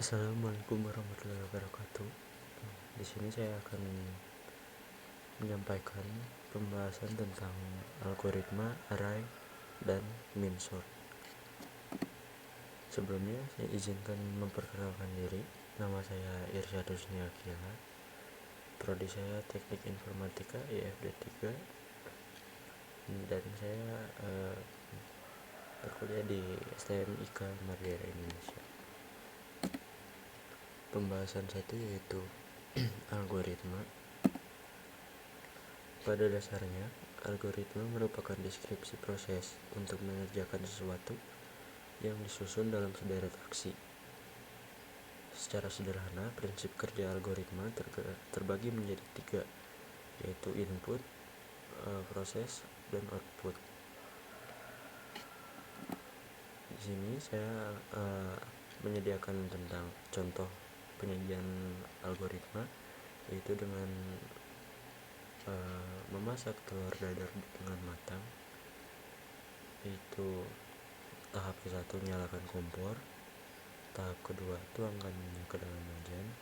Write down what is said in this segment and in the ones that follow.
Assalamualaikum warahmatullahi wabarakatuh. Di sini saya akan menyampaikan pembahasan tentang algoritma, array, dan min-sort. Sebelumnya saya izinkan memperkenalkan diri. Nama saya Irsyadus Niakila. Prodi saya Teknik Informatika IFD 3, dan saya berkuliah di STMIK Merdeka Indonesia. Pembahasan satu yaitu algoritma. Pada dasarnya, algoritma merupakan deskripsi proses untuk mengerjakan sesuatu yang disusun dalam sederet aksi. Secara sederhana, prinsip kerja algoritma terbagi menjadi 3, yaitu input, proses, dan output. Di sini saya menyediakan tentang contoh penyajian algoritma, yaitu dengan memasak telur dadar dengan matang. Yaitu tahap ke-1, nyalakan kompor. Tahap kedua, tuangkan minyak ke dalam wajan.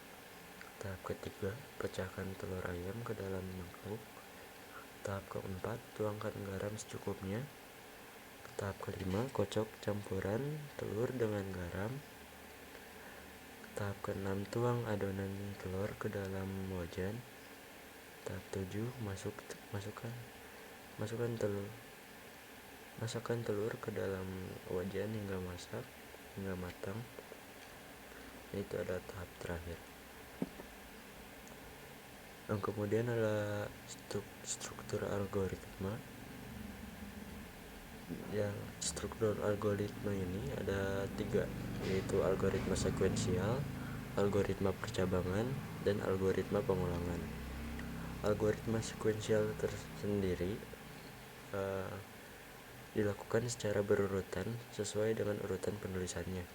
Tahap ketiga, pecahkan telur ayam ke dalam mangkuk. Tahap keempat, tuangkan garam secukupnya. Tahap kelima, kocok campuran telur dengan garam. Tahap keenam, tuang adonan telur ke dalam wajan. Tahap 7, masukkan telur ke dalam wajan hingga matang. Itu adalah tahap terakhir. Yang kemudian adalah struktur algoritma. Yang struktur algoritma ini ada 3, yaitu algoritma sekuensial, algoritma percabangan, dan algoritma pengulangan. Algoritma sekuensial tersendiri dilakukan secara berurutan sesuai dengan urutan penulisannya.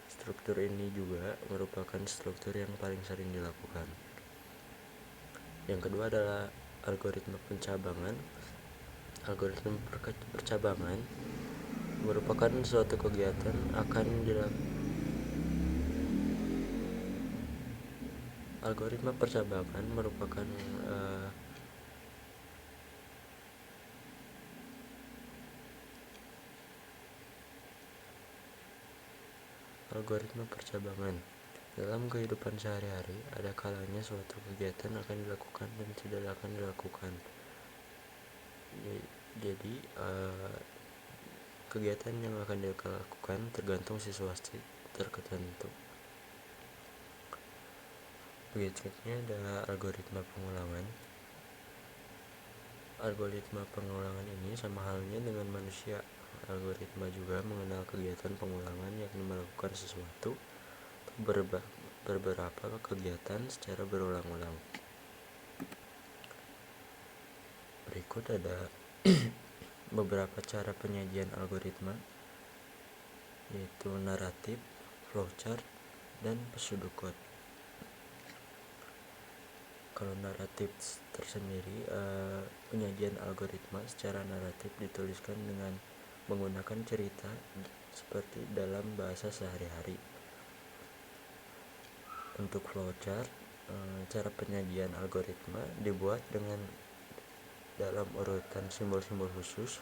Struktur ini juga merupakan struktur yang paling sering dilakukan. Yang kedua adalah algoritma pencabangan. Algoritma percabangan merupakan suatu kegiatan algoritma percabangan merupakan algoritma percabangan. Dalam kehidupan sehari-hari, ada kalanya suatu kegiatan akan dilakukan dan tidak akan dilakukan. Jadi kegiatan yang akan dilakukan tergantung situasi tertentu. Berikutnya ada algoritma pengulangan. Algoritma pengulangan ini sama halnya dengan manusia. Algoritma juga mengenal kegiatan pengulangan, yakni melakukan sesuatu beberapa kegiatan secara berulang-ulang. Berikut ada beberapa cara penyajian algoritma, yaitu naratif, flowchart, dan pseudocode. Kalau naratif tersendiri, penyajian algoritma secara naratif dituliskan dengan menggunakan cerita seperti dalam bahasa sehari-hari. Untuk flowchart, cara penyajian algoritma dibuat dengan dalam urutan simbol-simbol khusus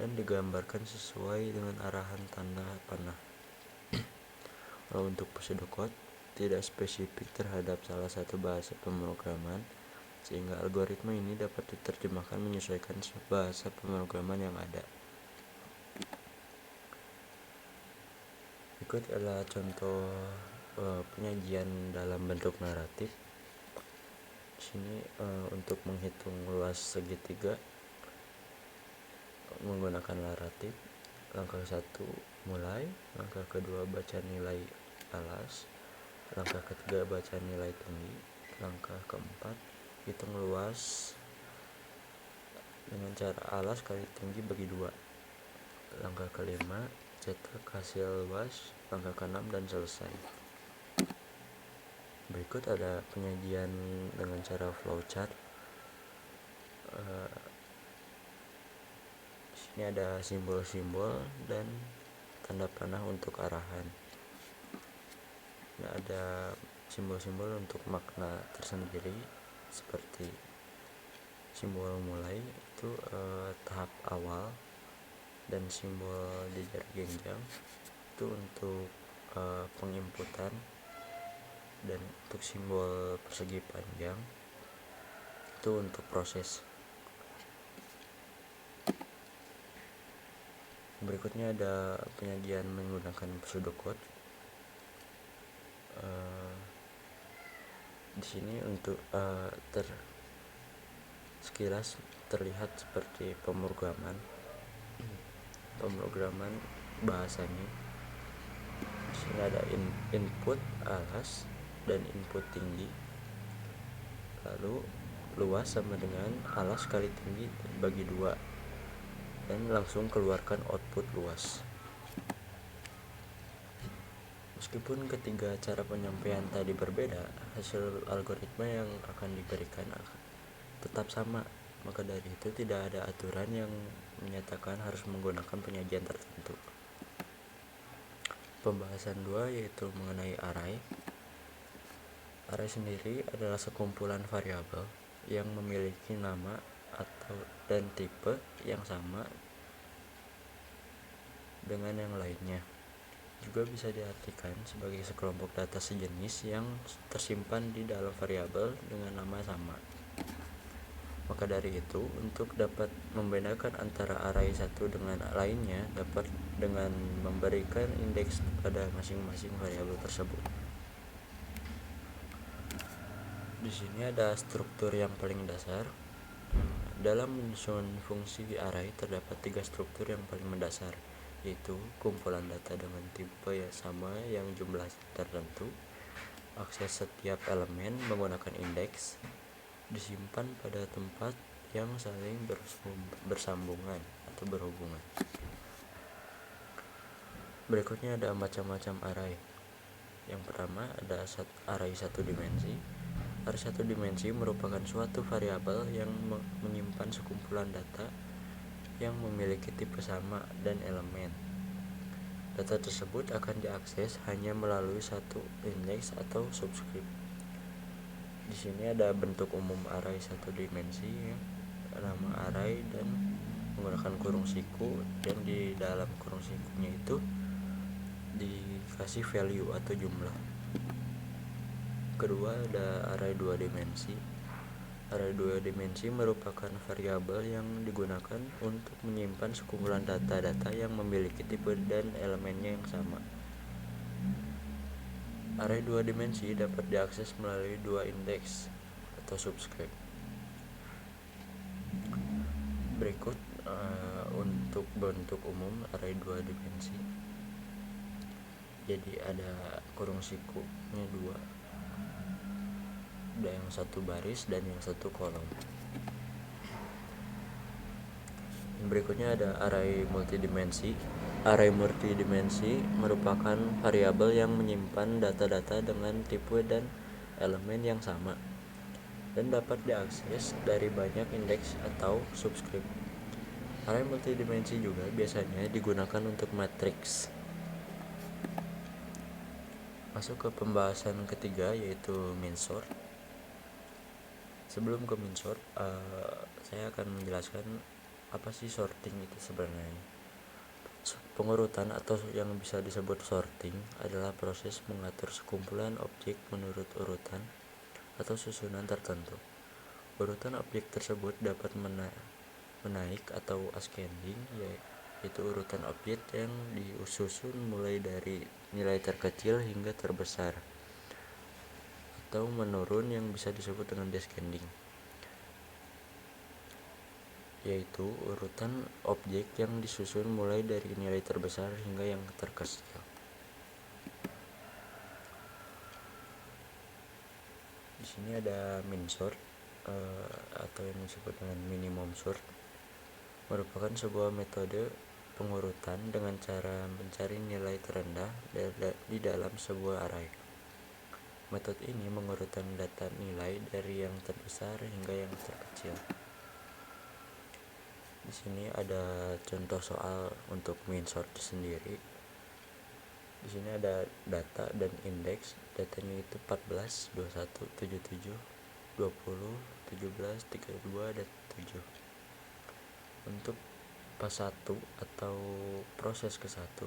dan digambarkan sesuai dengan arahan tanda panah. Kalau untuk pseudocode, tidak spesifik terhadap salah satu bahasa pemrograman, sehingga algoritma ini dapat diterjemahkan menyesuaikan bahasa pemrograman yang ada. Berikut adalah contoh penyajian dalam bentuk naratif. Di sini untuk menghitung luas segitiga menggunakan naratif. Langkah 1, mulai. Langkah kedua, baca nilai alas. Langkah ketiga, baca nilai tinggi. Langkah keempat, hitung luas dengan cara alas kali tinggi bagi 2. Langkah kelima, cetak hasil luas. Langkah keenam, dan selesai. Berikut ada penyajian dengan cara flowchart. Di sini ada simbol-simbol dan tanda panah untuk arahan. ada simbol-simbol untuk makna tersendiri, seperti simbol mulai itu tahap awal, dan simbol jejar genjang itu untuk penginputan, dan untuk simbol persegi panjang itu untuk proses. Berikutnya ada penyajian menggunakan pseudocode. Di sini untuk sekilas terlihat seperti pemrograman bahasanya. Di sini ada input alas dan input tinggi, lalu luas sama dengan alas kali tinggi bagi 2, dan langsung keluarkan output luas. Meskipun ketiga cara penyampaian tadi berbeda, hasil algoritma yang akan diberikan tetap sama. Maka dari itu tidak ada aturan yang menyatakan harus menggunakan penyajian tertentu. Pembahasan 2 yaitu mengenai array. Array sendiri adalah sekumpulan variabel yang memiliki nama atau dan tipe yang sama dengan yang lainnya. Juga bisa diartikan sebagai sekelompok data sejenis yang tersimpan di dalam variabel dengan nama sama. Maka dari itu, untuk dapat membedakan antara array satu dengan lainnya dapat dengan memberikan indeks pada masing-masing variabel tersebut. Di sini ada struktur yang paling dasar. Dalam menyusun fungsi array terdapat 3 struktur yang paling mendasar, yaitu kumpulan data dengan tipe yang sama yang jumlah tertentu, akses setiap elemen menggunakan indeks, disimpan pada tempat yang saling bersambungan atau berhubungan. Berikutnya ada macam-macam array. Yang pertama ada array satu dimensi. Array satu dimensi merupakan suatu variabel yang menyimpan sekumpulan data yang memiliki tipe sama dan elemen. Data tersebut akan diakses hanya melalui satu indeks atau subscript. Di sini ada bentuk umum array satu dimensi, nama array dan menggunakan kurung siku, dan di dalam kurung sikunya itu dikasih value atau jumlah. Kedua ada array 2 dimensi. Array 2 dimensi merupakan variabel yang digunakan untuk menyimpan sekumpulan data-data yang memiliki tipe dan elemennya yang sama. Array 2 dimensi dapat diakses melalui 2 indeks atau subscript. Berikut untuk bentuk umum array 2 dimensi. Jadi ada kurung sikunya 2, ada yang satu baris dan yang satu kolom. Berikutnya ada array multidimensi. Array multidimensi merupakan variabel yang menyimpan data-data dengan tipe dan elemen yang sama dan dapat diakses dari banyak indeks atau subscript. Array multidimensi juga biasanya digunakan untuk matriks. Masuk ke pembahasan ketiga yaitu min-sort. Sebelum ke min-sort, saya akan menjelaskan apa sih sorting itu sebenarnya. Pengurutan atau yang bisa disebut sorting adalah proses mengatur sekumpulan objek menurut urutan atau susunan tertentu. Urutan objek tersebut dapat menaik atau ascending, yaitu urutan objek yang disusun mulai dari nilai terkecil hingga terbesar, atau menurun yang bisa disebut dengan descending, yaitu urutan objek yang disusun mulai dari nilai terbesar hingga yang terkecil. Di sini ada min-sort atau yang disebut dengan minimum sort, merupakan sebuah metode pengurutan dengan cara mencari nilai terendah di dalam sebuah array. Metode ini mengurutkan data nilai dari yang terbesar hingga yang terkecil. Di sini ada contoh soal untuk min-sort sendiri. Di sini ada data dan indeks. Datanya itu 14, 21, 77, 20, 17, 32 dan 7. Untuk pas 1 atau proses ke 1,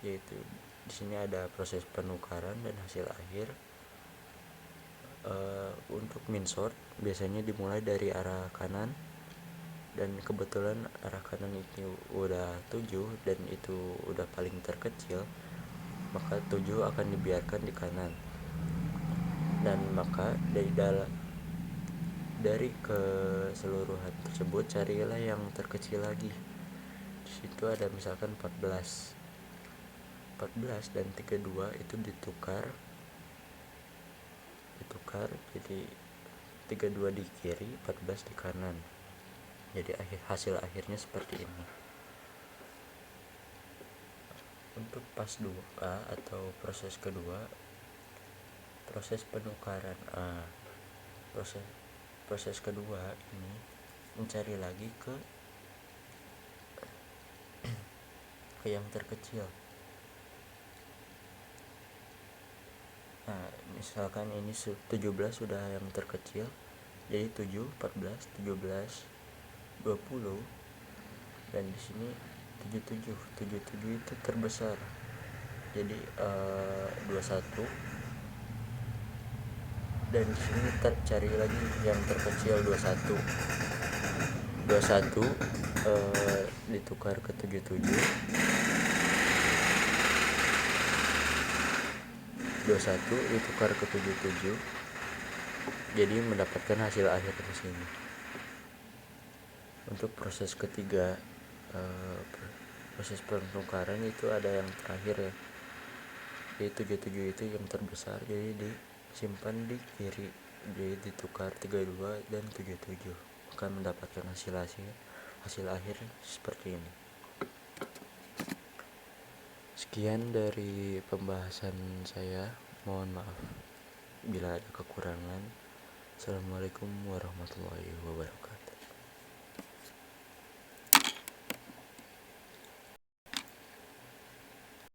yaitu di sini ada proses penukaran dan hasil akhir. Untuk min sort biasanya dimulai dari arah kanan, dan kebetulan arah kanan itu udah 7 dan itu udah paling terkecil, maka 7 akan dibiarkan di kanan. Dan maka dari keseluruhan tersebut carilah yang terkecil lagi. Di situ ada misalkan 14 dan 32 itu ditukar, jadi 32 di kiri, 14 di kanan. Jadi hasil akhirnya seperti ini. Untuk pas 2A atau proses kedua, proses penukaran proses kedua ini mencari lagi ke yang terkecil. Nah, misalkan ini 17 sudah yang terkecil, jadi 7, 14, 17, 20, dan di sini 77 itu terbesar. Jadi 21, dan di sini cari lagi yang terkecil 21 ditukar ke 77, 21 ditukar ke 77, jadi mendapatkan hasil akhir di sini. Untuk proses ketiga, proses penukaran itu ada yang terakhir ya, jadi 77 itu yang terbesar, jadi disimpan di kiri, jadi ditukar 32 dan 77, akan mendapatkan hasil akhir seperti ini. Sekian dari pembahasan saya, mohon maaf bila ada kekurangan. Assalamualaikum warahmatullahi wabarakatuh.